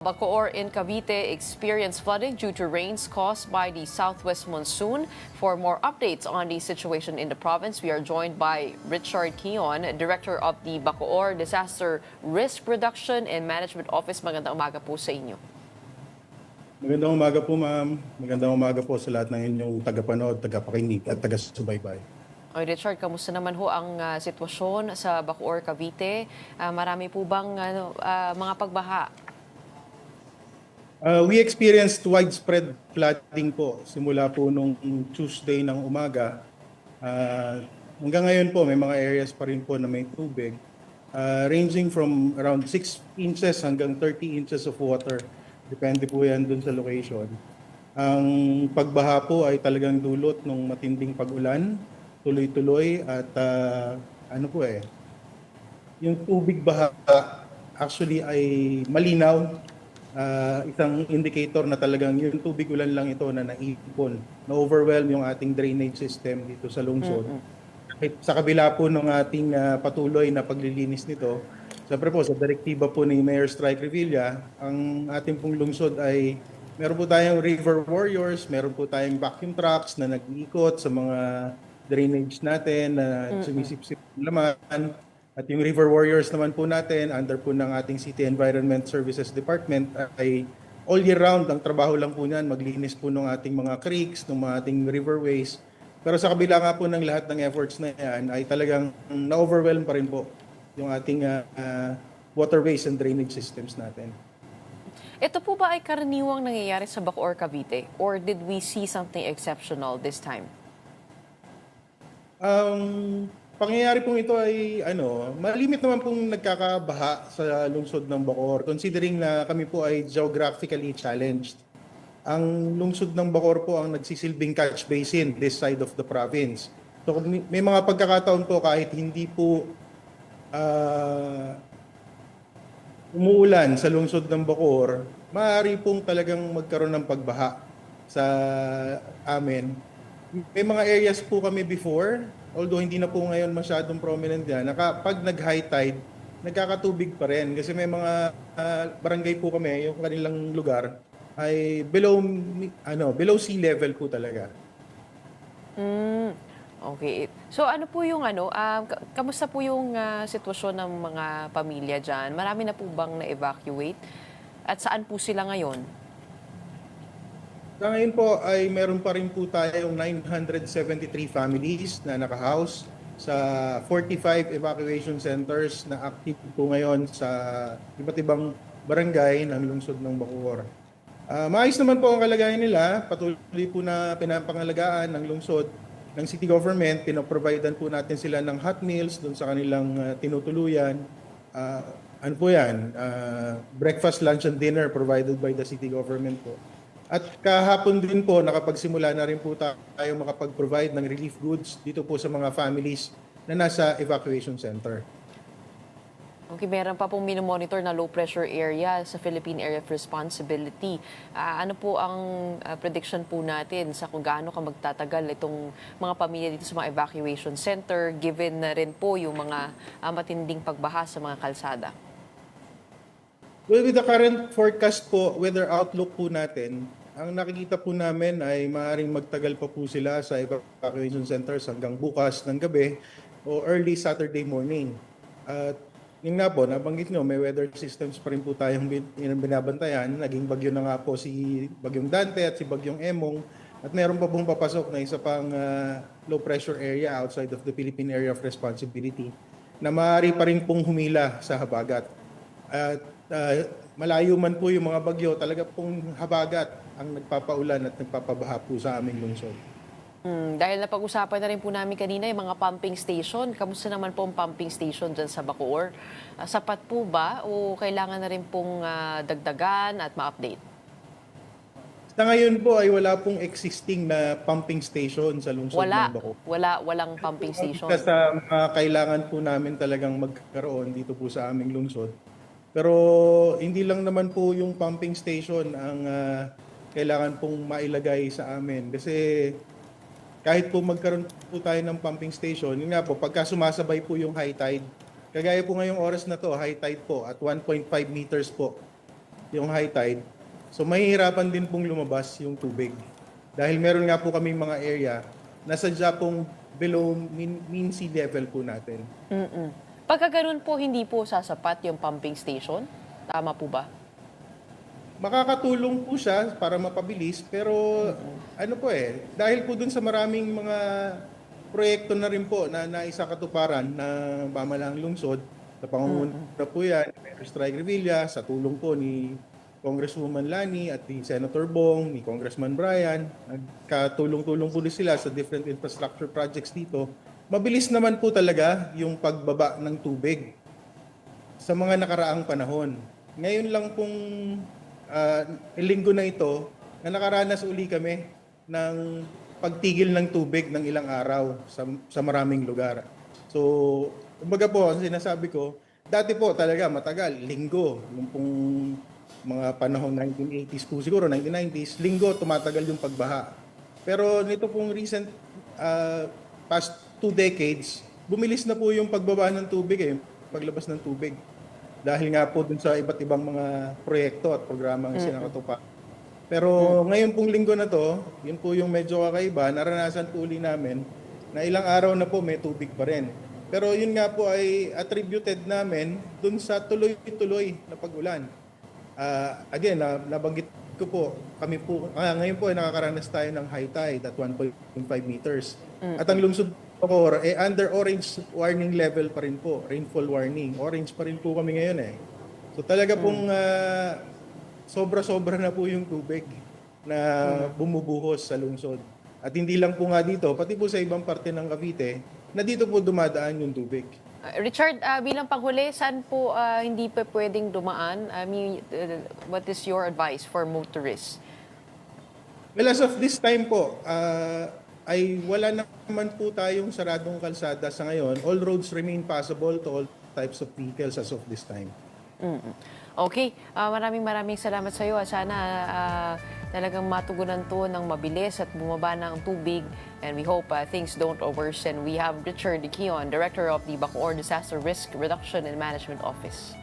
Bacoor in Cavite experienced flooding due to rains caused by the southwest monsoon. For more updates on the situation in the province, we are joined by Richard Kion, Director of the Bacoor Disaster Risk Reduction and Management Office. Magandang umaga po sa inyo. Magandang umaga po, ma'am. Magandang umaga po sa lahat ng inyong tagapanood, tagapakinig at taga-subaybay. Oy, Richard, kamusta naman ho ang sitwasyon sa Bacoor, Cavite? Marami po bang mga pagbaha? We experienced widespread flooding po simula po nung Tuesday ng umaga. Hanggang ngayon po may mga areas pa rin po na may tubig, ranging from around 6 inches hanggang 30 inches of water. Depende po yan dun sa location. Ang pagbaha po ay talagang dulot ng matinding pag-ulan, tuloy-tuloy at yung tubig baha actually ay malinaw. Isang indicator na talagang yung tubig ulan lang ito na naipon, na-overwhelm yung ating drainage system dito sa lungsod. Sa kabila po ng ating patuloy na paglilinis nito, siyempre po sa direktiba po ni Mayor Strike Revilla, ang ating pong lungsod ay meron po tayong river warriors, meron po tayong vacuum trucks na nag-iikot sa mga drainage natin na sumisipsip ng laman. At yung River Warriors naman po natin, under po ng ating City Environment Services Department, ay all year round, ang trabaho lang po niyan, maglinis po ng ating mga creeks, ng mga ating riverways. Pero sa kabila nga po ng lahat ng efforts na yan, ay talagang na-overwhelm pa rin po yung ating waterways and drainage systems natin. Ito po ba ay karaniwang nangyayari sa Bacoor, Cavite? Or did we see something exceptional this time? Pangyayari pong ito ay malimit naman pong nagkakabaha sa lungsod ng Bacoor, considering na kami po ay geographically challenged. Ang lungsod ng Bacoor po ang nagsisilbing catch basin this side of the province. So may mga pagkakataon po kahit hindi po umuulan sa lungsod ng Bacoor, maaari pong talagang magkaroon ng pagbaha sa amin. May mga areas po kami before, although hindi na po ngayon masyadong prominent yan, pag nag-high tide, nagkakatubig pa rin. Kasi may mga barangay po kami, yung kanilang lugar, ay below sea level po talaga. Okay. So ano po yung kamusta po yung sitwasyon ng mga pamilya dyan? Marami na po bang na-evacuate? At saan po sila ngayon? Sa ngayon po ay meron pa rin po tayong 973 families na naka-house sa 45 evacuation centers na active po ngayon sa iba't ibang barangay ng lungsod ng Bacoor. Maayos naman po ang kalagayan nila. Patuloy po na pinapangalagaan ng lungsod ng city government. Pinoprovidean po natin sila ng hot meals doon sa kanilang tinutuluyan. Breakfast, lunch, and dinner provided by the city government po. At kahapon din po, nakapagsimula na rin po tayo makapag-provide ng relief goods dito po sa mga families na nasa evacuation center. Okay, meron pa pong minomonitor na low pressure area sa Philippine Area of Responsibility. Ano po ang prediction po natin sa kung gaano ka magtatagal itong mga pamilya dito sa mga evacuation center, given na rin po yung mga matinding pagbaha sa mga kalsada? Well, with the current forecast po, weather outlook po natin, ang nakikita po namin ay maaaring magtagal pa po sila sa evacuation centers hanggang bukas ng gabi o early Saturday morning. At yun nga po, nabanggit nyo, may weather systems pa rin po tayong binabantayan. Naging bagyo na nga po si Bagyong Dante at si Bagyong Emong. At meron pa pong papasok na isa pang low pressure area outside of the Philippine Area of Responsibility na maaari pa rin pong humila sa habagat. At malayo man po yung mga bagyo, talaga pong habagat ang nagpapaulan at nagpapabaha po sa aming lungsod. Dahil napag-usapan na rin po namin kanina yung mga pumping station, kamusta naman po ang pumping station dyan sa Bacoor? Sapat po ba o kailangan na rin pong dagdagan at ma-update? Sa ngayon po ay wala pong existing na pumping station sa lungsod ng Bacoor. Walang pumping station. Kasi sa mga kailangan po namin talagang magkaroon dito po sa aming lungsod. Pero hindi lang naman po yung pumping station ang kailangan pong mailagay sa amin. Kasi kahit po magkaroon po tayo ng pumping station, yun nga po, pagka sumasabay po yung high tide, kagaya po ngayong oras na to, high tide po at 1.5 meters po yung high tide. So mahihirapan din pong lumabas yung tubig. Dahil meron nga po kaming mga area na sadya pong below mean sea level po natin. Pagka ganun po, hindi po sasapat yung pumping station? Tama po ba? Makakatulong po siya para mapabilis, pero ano po dahil po dun sa maraming mga proyekto na rin po na naisakatuparan na pamahalaang lungsod, sa pangunguna po yan, ni Mayor Strike Revilla, sa tulong po ni Congresswoman Lani at ni Senator Bong, ni Congressman Brian, nagkatulong-tulong po din sila sa different infrastructure projects dito. Mabilis naman po talaga yung pagbaba ng tubig sa mga nakaraang panahon. Ngayon lang pong linggo na ito na nakaranas uli kami ng pagtigil ng tubig ng ilang araw sa maraming lugar. So, kumbaga po, ang sinasabi ko, dati po talaga matagal, linggo, yung pong mga panahon 1980s po siguro, 1990s, linggo tumatagal yung pagbaha. Pero nito pong recent past 2 decades, bumilis na po yung pagbaba ng tubig, paglabas ng tubig. Dahil nga po dun sa iba't ibang mga proyekto at programang sinakatupa. Pero ngayon pong linggo na to, yun po yung medyo kakaiba, naranasan po uli namin na ilang araw na po may tubig pa rin. Pero yun nga po ay attributed namin dun sa tuloy-tuloy na pag-ulan. Again, nabanggit ko po, kami po, ngayon po ay nakakaranas tayo ng high tide at 1.5 meters. At ang lungsod Bacoor, under orange warning level pa rin po, rainfall warning. Orange pa rin po kami ngayon So talaga pong sobra-sobra na po yung tubig na bumubuhos sa lungsod. At hindi lang po nga dito, pati po sa ibang parte ng Cavite, na dito po dumadaan yung tubig. Richard, bilang panghuli, saan po hindi pa pwedeng dumaan? I mean, what is your advice for motorists? Well, as of this time po, ay wala naman po tayong saradong kalsada sa ngayon. All roads remain passable to all types of vehicles as of this time. Okay, maraming salamat sa iyo. Sana talagang matugunan to ng mabilis at bumaba ng tubig. And we hope things don't worsen. We have Richard Kion, Director of the Bacoor Disaster Risk Reduction and Management Office.